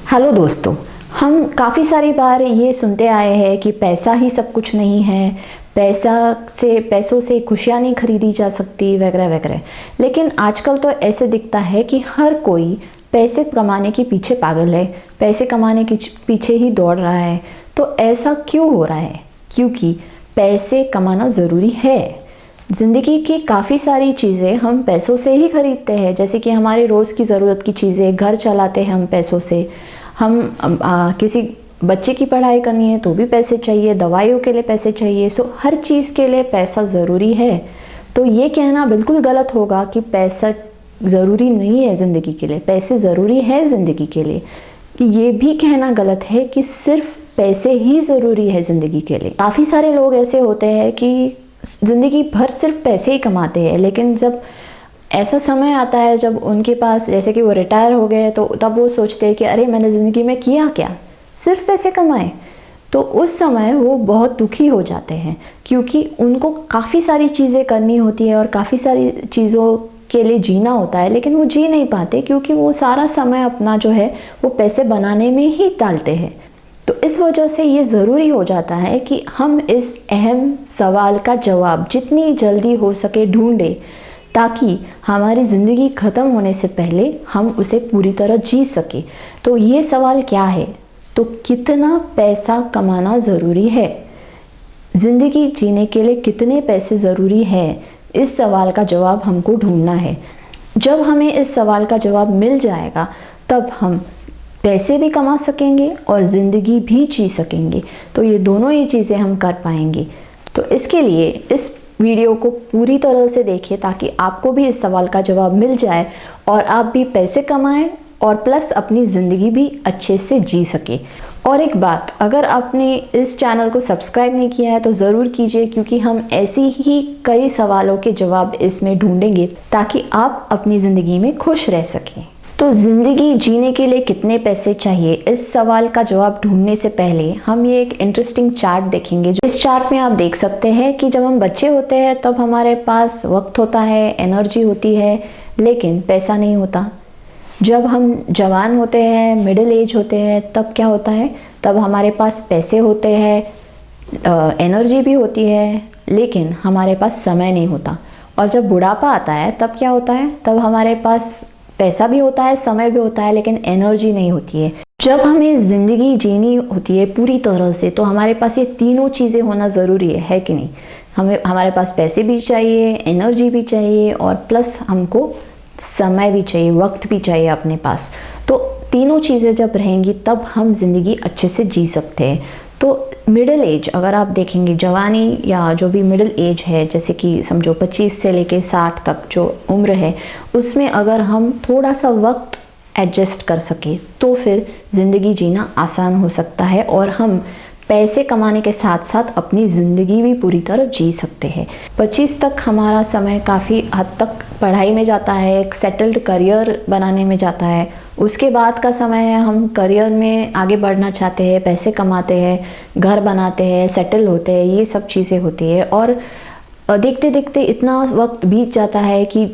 Hello दोस्तों, हम काफ़ी सारी बार ये सुनते आए हैं कि पैसा ही सब कुछ नहीं है, पैसों से खुशियाँ नहीं खरीदी जा सकती वगैरह वगैरह। लेकिन आजकल तो ऐसे दिखता है कि हर कोई पैसे कमाने के पीछे पागल है, पैसे कमाने के पीछे ही दौड़ रहा है। तो ऐसा क्यों हो रहा है? क्योंकि पैसे कमाना ज़रूरी है। ज़िंदगी की काफ़ी सारी चीज़ें हम पैसों से ही खरीदते हैं, जैसे कि हमारे रोज़ की ज़रूरत की चीज़ें, घर चलाते हैं हम पैसों से। हम किसी बच्चे की पढ़ाई करनी है तो भी पैसे चाहिए, दवाइयों के लिए पैसे चाहिए। सो हर चीज़ के लिए पैसा ज़रूरी है। तो ये कहना बिल्कुल गलत होगा कि पैसा ज़रूरी नहीं है ज़िंदगी के लिए, पैसे ज़रूरी है ज़िंदगी के लिए। ये भी कहना गलत है कि सिर्फ पैसे ही ज़रूरी है ज़िंदगी के लिए। काफ़ी सारे लोग ऐसे होते हैं कि ज़िंदगी भर सिर्फ पैसे ही कमाते हैं, लेकिन जब ऐसा समय आता है जब उनके पास, जैसे कि वो रिटायर हो गए, तो तब वो सोचते हैं कि अरे मैंने ज़िंदगी में किया क्या, सिर्फ पैसे कमाए। तो उस समय वो बहुत दुखी हो जाते हैं, क्योंकि उनको काफ़ी सारी चीज़ें करनी होती है और काफ़ी सारी चीज़ों के लिए जीना होता है, लेकिन वो जी नहीं पाते क्योंकि वो सारा समय अपना जो है वो पैसे बनाने में ही डालते हैं। तो इस वजह से ये ज़रूरी हो जाता है कि हम इस अहम सवाल का जवाब जितनी जल्दी हो सके ढूंढें, ताकि हमारी ज़िंदगी ख़त्म होने से पहले हम उसे पूरी तरह जी सके। तो ये सवाल क्या है? तो कितना पैसा कमाना ज़रूरी है? ज़िंदगी जीने के लिए कितने पैसे ज़रूरी है? इस सवाल का जवाब हमको ढूंढना है। जब हमें इस सवाल का जवाब मिल जाएगा, तब हम पैसे भी कमा सकेंगे और ज़िंदगी भी जी सकेंगे। तो ये दोनों ही चीज़ें हम कर पाएंगे। तो इसके लिए इस वीडियो को पूरी तरह से देखिए, ताकि आपको भी इस सवाल का जवाब मिल जाए और आप भी पैसे कमाएं और प्लस अपनी ज़िंदगी भी अच्छे से जी सके। और एक बात, अगर आपने इस चैनल को सब्सक्राइब नहीं किया है तो ज़रूर कीजिए, क्योंकि हम ऐसी ही कई सवालों के जवाब इसमें ढूंढेंगे ताकि आप अपनी ज़िंदगी में खुश रह सकें। तो ज़िंदगी जीने के लिए कितने पैसे चाहिए, इस सवाल का जवाब ढूंढने से पहले हम ये एक इंटरेस्टिंग चार्ट देखेंगे। जो इस चार्ट में आप देख सकते हैं कि जब हम बच्चे होते हैं तब हमारे पास वक्त होता है, एनर्जी होती है, लेकिन पैसा नहीं होता। जब हम जवान होते हैं, मिडिल एज होते हैं, तब क्या होता है? तब हमारे पास पैसे होते हैं, एनर्जी भी होती है, लेकिन हमारे पास समय नहीं होता। और जब बुढ़ापा आता है तब क्या होता है? तब हमारे पास पैसा भी होता है, समय भी होता है, लेकिन एनर्जी नहीं होती है। जब हमें ज़िंदगी जीनी होती है पूरी तरह से, तो हमारे पास ये तीनों चीज़ें होना ज़रूरी है कि नहीं? हमारे पास पैसे भी चाहिए, एनर्जी भी चाहिए और प्लस हमको समय भी चाहिए, वक्त भी चाहिए अपने पास। तो तीनों चीज़ें जब रहेंगी तब हम ज़िंदगी अच्छे से जी सकते हैं। तो मिडिल एज, अगर आप देखेंगे, जवानी या जो भी मिडिल एज है, जैसे कि समझो 25 से लेके 60 तक जो उम्र है, उसमें अगर हम थोड़ा सा वक्त एडजस्ट कर सके तो फिर ज़िंदगी जीना आसान हो सकता है और हम पैसे कमाने के साथ साथ अपनी ज़िंदगी भी पूरी तरह जी सकते हैं। 25 तक हमारा समय काफ़ी हद तक पढ़ाई में जाता है, एक सेटल्ड करियर बनाने में जाता है। उसके बाद का समय है हम करियर में आगे बढ़ना चाहते हैं, पैसे कमाते हैं, घर बनाते हैं, सेटल होते हैं, ये सब चीज़ें होती है। और देखते देखते इतना वक्त बीत जाता है कि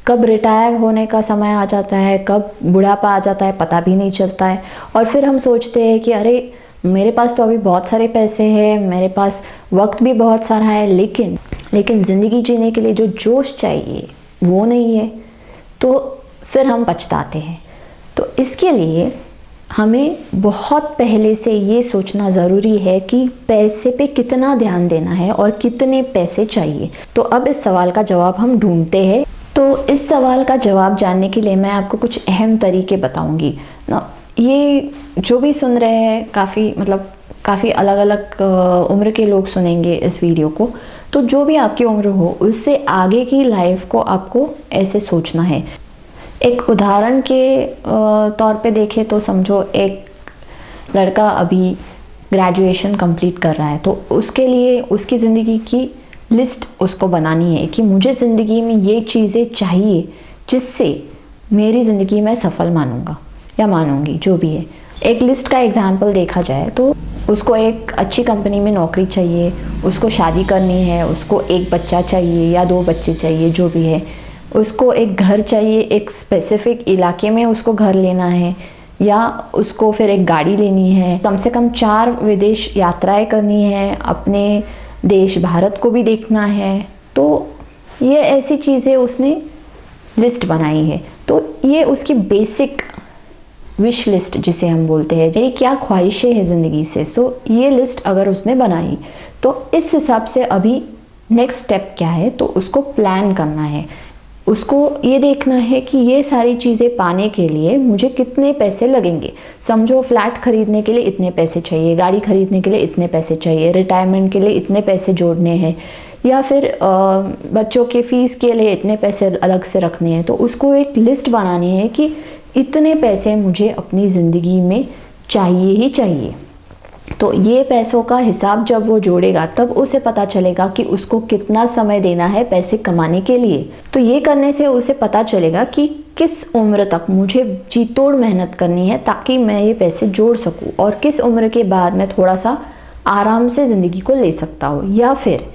कब रिटायर होने का समय आ जाता है, कब बुढ़ापा आ जाता है, पता भी नहीं चलता है। और फिर हम सोचते हैं कि अरे मेरे पास तो अभी बहुत सारे पैसे हैं, मेरे पास वक्त भी बहुत सारा है, लेकिन ज़िंदगी जीने के लिए जो जोश चाहिए वो नहीं है। तो फिर हम पछताते हैं। तो इसके लिए हमें बहुत पहले से ये सोचना ज़रूरी है कि पैसे पे कितना ध्यान देना है और कितने पैसे चाहिए। तो अब इस सवाल का जवाब हम ढूंढते हैं। तो इस सवाल का जवाब जानने के लिए मैं आपको कुछ अहम तरीके बताऊंगी ना। ये जो भी सुन रहे हैं, काफ़ी अलग अलग उम्र के लोग सुनेंगे इस वीडियो को। तो जो भी आपकी उम्र हो, उससे आगे की लाइफ को आपको ऐसे सोचना है। एक उदाहरण के तौर पे देखें तो समझो एक लड़का अभी ग्रेजुएशन कंप्लीट कर रहा है, तो उसके लिए उसकी ज़िंदगी की लिस्ट उसको बनानी है कि मुझे ज़िंदगी में ये चीज़ें चाहिए जिससे मेरी ज़िंदगी में सफल मानूंगा या मानूंगी, जो भी है। एक लिस्ट का एग्जाम्पल देखा जाए तो उसको एक अच्छी कंपनी में नौकरी चाहिए, उसको शादी करनी है, उसको एक बच्चा चाहिए या 2 बच्चे चाहिए, जो भी है। उसको एक घर चाहिए, एक स्पेसिफिक इलाके में उसको घर लेना है, या उसको फिर एक गाड़ी लेनी है, कम से कम 4 विदेश यात्राएं करनी है, अपने देश भारत को भी देखना है। तो ये ऐसी चीज़ें उसने लिस्ट बनाई है। तो ये उसकी बेसिक विश लिस्ट जिसे हम बोलते हैं, ये क्या ख्वाहिशें हैं ज़िंदगी से। सो ये लिस्ट अगर उसने बनाई तो इस हिसाब से अभी नेक्स्ट स्टेप क्या है, तो उसको प्लान करना है। उसको ये देखना है कि ये सारी चीज़ें पाने के लिए मुझे कितने पैसे लगेंगे। समझो फ्लैट खरीदने के लिए इतने पैसे चाहिए, गाड़ी खरीदने के लिए इतने पैसे चाहिए, रिटायरमेंट के लिए इतने पैसे जोड़ने हैं, या फिर बच्चों के फ़ीस के लिए इतने पैसे अलग से रखने हैं। तो उसको एक लिस्ट बनानी है कि इतने पैसे मुझे अपनी ज़िंदगी में चाहिए ही चाहिए। तो ये पैसों का हिसाब जब वो जोड़ेगा तब उसे पता चलेगा कि उसको कितना समय देना है पैसे कमाने के लिए। तो ये करने से उसे पता चलेगा कि किस उम्र तक मुझे जी तोड़ मेहनत करनी है ताकि मैं ये पैसे जोड़ सकूं, और किस उम्र के बाद मैं थोड़ा सा आराम से ज़िंदगी को ले सकता हूँ। या फिर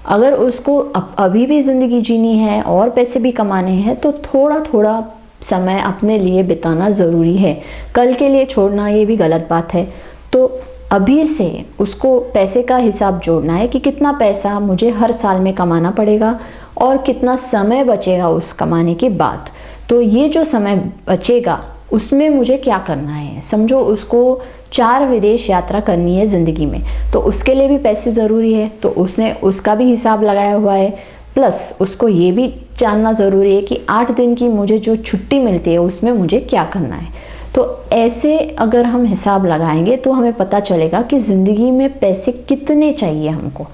अगर उसको अभी भी ज़िंदगी जीनी है और पैसे भी कमाने हैं तो थोड़ा थोड़ा समय अपने लिए बिताना ज़रूरी है। कल के लिए छोड़ना ये भी गलत बात है। तो अभी से उसको पैसे का हिसाब जोड़ना है कि कितना पैसा मुझे हर साल में कमाना पड़ेगा और कितना समय बचेगा उस कमाने के बाद। तो ये जो समय बचेगा उसमें मुझे क्या करना है। समझो उसको 4 विदेश यात्रा करनी है ज़िंदगी में, तो उसके लिए भी पैसे ज़रूरी है। तो उसने उसका भी हिसाब लगाया हुआ है। प्लस उसको ये भी जानना ज़रूरी है कि 8 दिन की मुझे जो छुट्टी मिलती है उसमें मुझे क्या करना है। तो ऐसे अगर हम हिसाब लगाएंगे तो हमें पता चलेगा कि ज़िंदगी में पैसे कितने चाहिए हमको।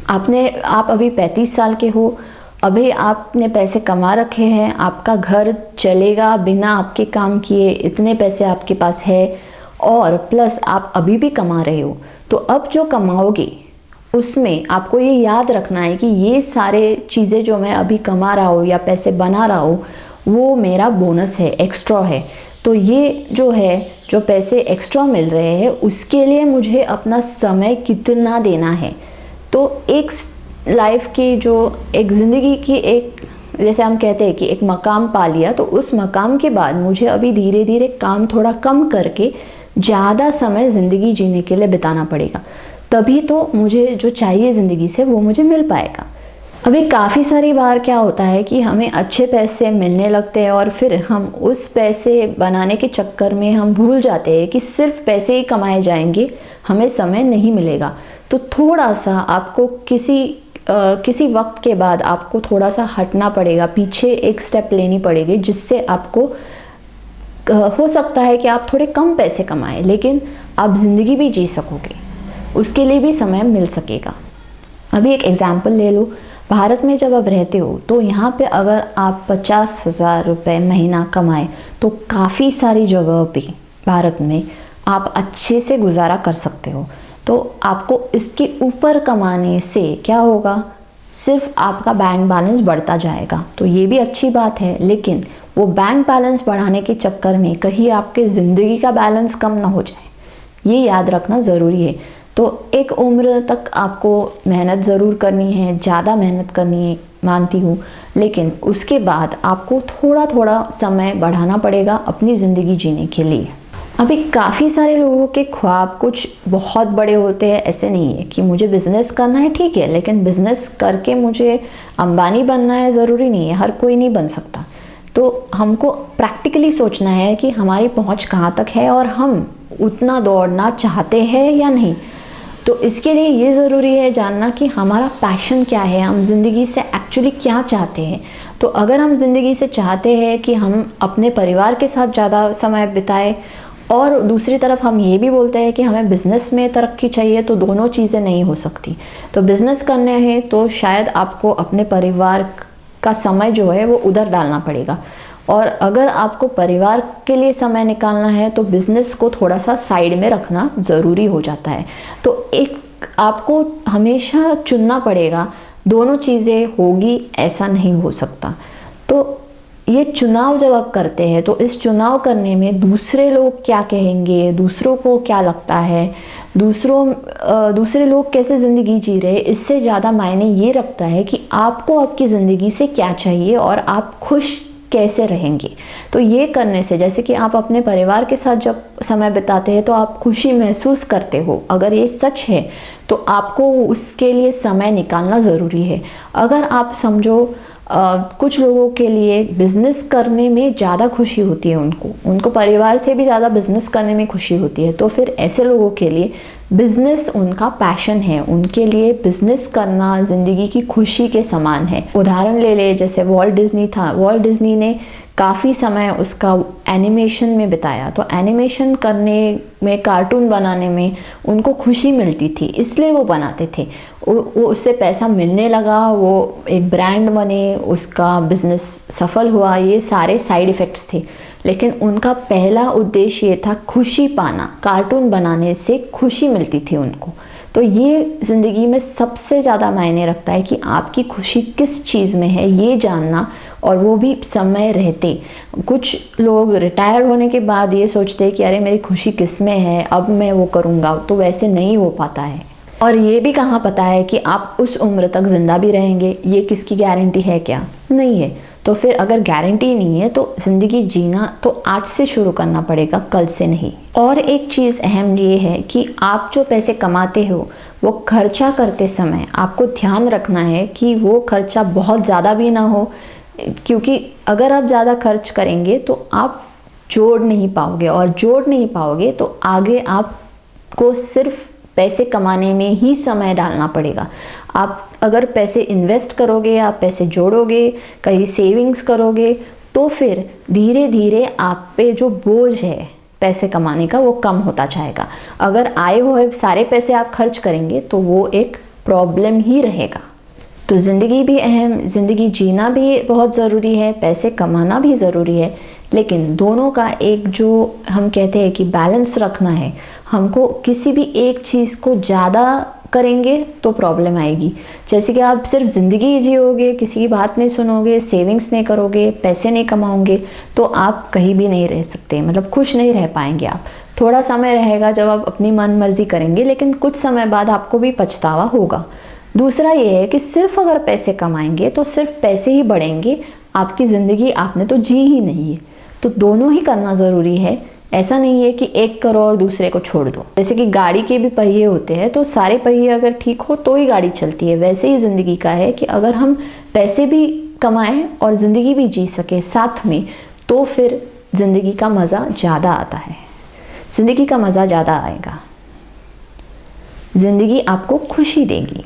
आप अभी 35 साल के हो, अभी आपने पैसे कमा रखे हैं, आपका घर चलेगा बिना आपके काम किए, इतने पैसे आपके पास है, और प्लस आप अभी भी कमा रहे हो। तो अब जो कमाओगे उसमें आपको ये याद रखना है कि ये सारे चीज़ें जो मैं अभी कमा रहा हूँ या पैसे बना रहा हूँ वो मेरा बोनस है, एक्स्ट्रा है। तो ये जो है, जो पैसे एक्स्ट्रा मिल रहे हैं उसके लिए मुझे अपना समय कितना देना है। तो एक लाइफ की जो एक ज़िंदगी की एक, जैसे हम कहते हैं कि एक मकाम पा लिया, तो उस मकाम के बाद मुझे अभी धीरे धीरे काम थोड़ा कम करके ज़्यादा समय ज़िंदगी जीने के लिए बिताना पड़ेगा। तभी तो मुझे जो चाहिए ज़िंदगी से वो मुझे मिल पाएगा। अभी काफ़ी सारी बार क्या होता है कि हमें अच्छे पैसे मिलने लगते हैं और फिर हम उस पैसे बनाने के चक्कर में हम भूल जाते हैं कि सिर्फ पैसे ही कमाए जाएंगे, हमें समय नहीं मिलेगा। तो थोड़ा सा आपको किसी वक्त के बाद आपको थोड़ा सा हटना पड़ेगा, पीछे एक स्टेप लेनी पड़ेगी, जिससे आपको हो सकता है कि आप थोड़े कम पैसे कमाएं लेकिन आप ज़िंदगी भी जी सकोगे, उसके लिए भी समय मिल सकेगा। अभी एक एग्ज़ाम्पल ले लो, भारत में जब आप रहते हो तो यहाँ पे अगर आप 50,000 रुपये महीना कमाएं तो काफ़ी सारी जगह पे भारत में आप अच्छे से गुजारा कर सकते हो। तो आपको इसके ऊपर कमाने से क्या होगा, सिर्फ आपका बैंक बैलेंस बढ़ता जाएगा। तो ये भी अच्छी बात है, लेकिन वो बैंक बैलेंस बढ़ाने के चक्कर में कहीं आपके ज़िंदगी का बैलेंस कम ना हो जाए, ये याद रखना ज़रूरी है। तो एक उम्र तक आपको मेहनत ज़रूर करनी है, ज़्यादा मेहनत करनी है मानती हूँ, लेकिन उसके बाद आपको थोड़ा थोड़ा समय बढ़ाना पड़ेगा अपनी ज़िंदगी जीने के लिए। अभी काफ़ी सारे लोगों के ख्वाब कुछ बहुत बड़े होते हैं। ऐसे नहीं है कि मुझे बिज़नेस करना है, ठीक है, लेकिन बिज़नेस करके मुझे अंबानी बनना है ज़रूरी नहीं है, हर कोई नहीं बन सकता। तो हमको प्रैक्टिकली सोचना है कि हमारी पहुंच कहाँ तक है और हम उतना दौड़ना चाहते हैं या नहीं। तो इसके लिए ये ज़रूरी है जानना कि हमारा पैशन क्या है, हम ज़िंदगी से एक्चुअली क्या चाहते हैं। तो अगर हम ज़िंदगी से चाहते हैं कि हम अपने परिवार के साथ ज़्यादा समय बिताएं और दूसरी तरफ हम ये भी बोलते हैं कि हमें बिज़नेस में तरक्की चाहिए, तो दोनों चीज़ें नहीं हो सकती। तो बिज़नेस करने हैं तो शायद आपको अपने परिवार का समय जो है वो उधर डालना पड़ेगा, और अगर आपको परिवार के लिए समय निकालना है तो बिज़नेस को थोड़ा सा साइड में रखना ज़रूरी हो जाता है। तो एक आपको हमेशा चुनना पड़ेगा, दोनों चीज़ें होगी ऐसा नहीं हो सकता। तो ये चुनाव जब आप करते हैं तो इस चुनाव करने में दूसरे लोग क्या कहेंगे, दूसरों को क्या लगता है, दूसरे लोग कैसे ज़िंदगी जी रहे, इससे ज़्यादा मायने ये रखता है कि आपको आपकी ज़िंदगी से क्या चाहिए और आप खुश कैसे रहेंगे। तो ये करने से, जैसे कि आप अपने परिवार के साथ जब समय बिताते हैं तो आप खुशी महसूस करते हो, अगर ये सच है तो आपको उसके लिए समय निकालना ज़रूरी है। अगर आप समझो कुछ लोगों के लिए बिज़नेस करने में ज़्यादा खुशी होती है, उनको परिवार से भी ज़्यादा बिज़नेस करने में खुशी होती है, तो फिर ऐसे लोगों के लिए बिज़नेस उनका पैशन है, उनके लिए बिज़नेस करना ज़िंदगी की खुशी के समान है। उदाहरण ले ले, जैसे वॉल्ट डिज़नी था, वॉल्ट डिज़नी ने काफ़ी समय उसका एनिमेशन में बिताया, तो एनिमेशन करने में, कार्टून बनाने में उनको खुशी मिलती थी, इसलिए वो बनाते थे। वो उससे पैसा मिलने लगा, वो एक ब्रांड बने, उसका बिज़नेस सफल हुआ, ये सारे साइड इफ़ेक्ट्स थे। लेकिन उनका पहला उद्देश्य ये था खुशी पाना, कार्टून बनाने से खुशी मिलती थी उनको। तो ये ज़िंदगी में सबसे ज़्यादा मायने रखता है कि आपकी खुशी किस चीज़ में है, ये जानना, और वो भी समय रहते। कुछ लोग रिटायर होने के बाद ये सोचते हैं कि अरे मेरी खुशी किस में है, अब मैं वो करूँगा, तो वैसे नहीं हो पाता है। और ये भी कहाँ पता है कि आप उस उम्र तक ज़िंदा भी रहेंगे, ये किसकी गारंटी है? क्या नहीं है। तो फिर अगर गारंटी नहीं है तो ज़िंदगी जीना तो आज से शुरू करना पड़ेगा, कल से नहीं। और एक चीज़ अहम ये है कि आप जो पैसे कमाते हो वो खर्चा करते समय आपको ध्यान रखना है कि वो खर्चा बहुत ज़्यादा भी ना हो, क्योंकि अगर आप ज़्यादा खर्च करेंगे तो आप जोड़ नहीं पाओगे, और जोड़ नहीं पाओगे तो आगे आपको सिर्फ पैसे कमाने में ही समय डालना पड़ेगा। आप अगर पैसे इन्वेस्ट करोगे, आप पैसे जोड़ोगे, कहीं सेविंग्स करोगे, तो फिर धीरे धीरे आप पे जो बोझ है पैसे कमाने का वो कम होता जाएगा। अगर आए हुए सारे पैसे आप खर्च करेंगे तो वो एक प्रॉब्लम ही रहेगा। तो ज़िंदगी भी अहम, ज़िंदगी जीना भी बहुत ज़रूरी है, पैसे कमाना भी ज़रूरी है, लेकिन दोनों का एक जो हम कहते हैं कि बैलेंस रखना है। हमको किसी भी एक चीज़ को ज़्यादा करेंगे तो प्रॉब्लम आएगी। जैसे कि आप सिर्फ ज़िंदगी जियोगे, किसी की बात नहीं सुनोगे, सेविंग्स नहीं करोगे, पैसे नहीं कमाओगे, तो आप कहीं भी नहीं रह सकते, मतलब खुश नहीं रह पाएंगे आप। थोड़ा समय रहेगा जब आप अपनी मन मर्जी करेंगे, लेकिन कुछ समय बाद आपको भी पछतावा होगा। दूसरा ये है कि सिर्फ अगर पैसे कमाएंगे तो सिर्फ पैसे ही बढ़ेंगे, आपकी ज़िंदगी आपने तो जी ही नहीं है। तो दोनों ही करना ज़रूरी है। ऐसा नहीं है कि एक करो और दूसरे को छोड़ दो। जैसे कि गाड़ी के भी पहिए होते हैं, तो सारे पहिए अगर ठीक हो तो ही गाड़ी चलती है, वैसे ही ज़िंदगी का है कि अगर हम पैसे भी कमाएं और ज़िंदगी भी जी सके साथ में, तो फिर ज़िंदगी का मज़ा ज़्यादा आता है, ज़िंदगी का मज़ा ज़्यादा आएगा, ज़िंदगी आपको खुशी देगी।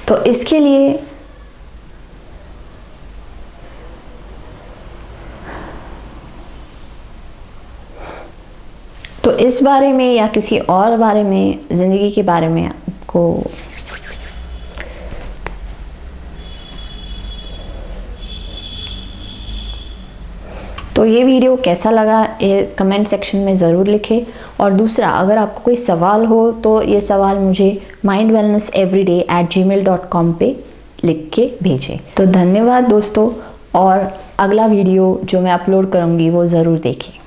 तो इसके लिए तो इस बारे में या किसी और बारे में, ज़िंदगी के बारे में आपको तो ये वीडियो कैसा लगा ये कमेंट सेक्शन में ज़रूर लिखें। और दूसरा, अगर आपको कोई सवाल हो तो ये सवाल मुझे mindwellnesseveryday@gmail.com पे लिख के भेजें। तो धन्यवाद दोस्तों, और अगला वीडियो जो मैं अपलोड करूँगी वो ज़रूर देखें।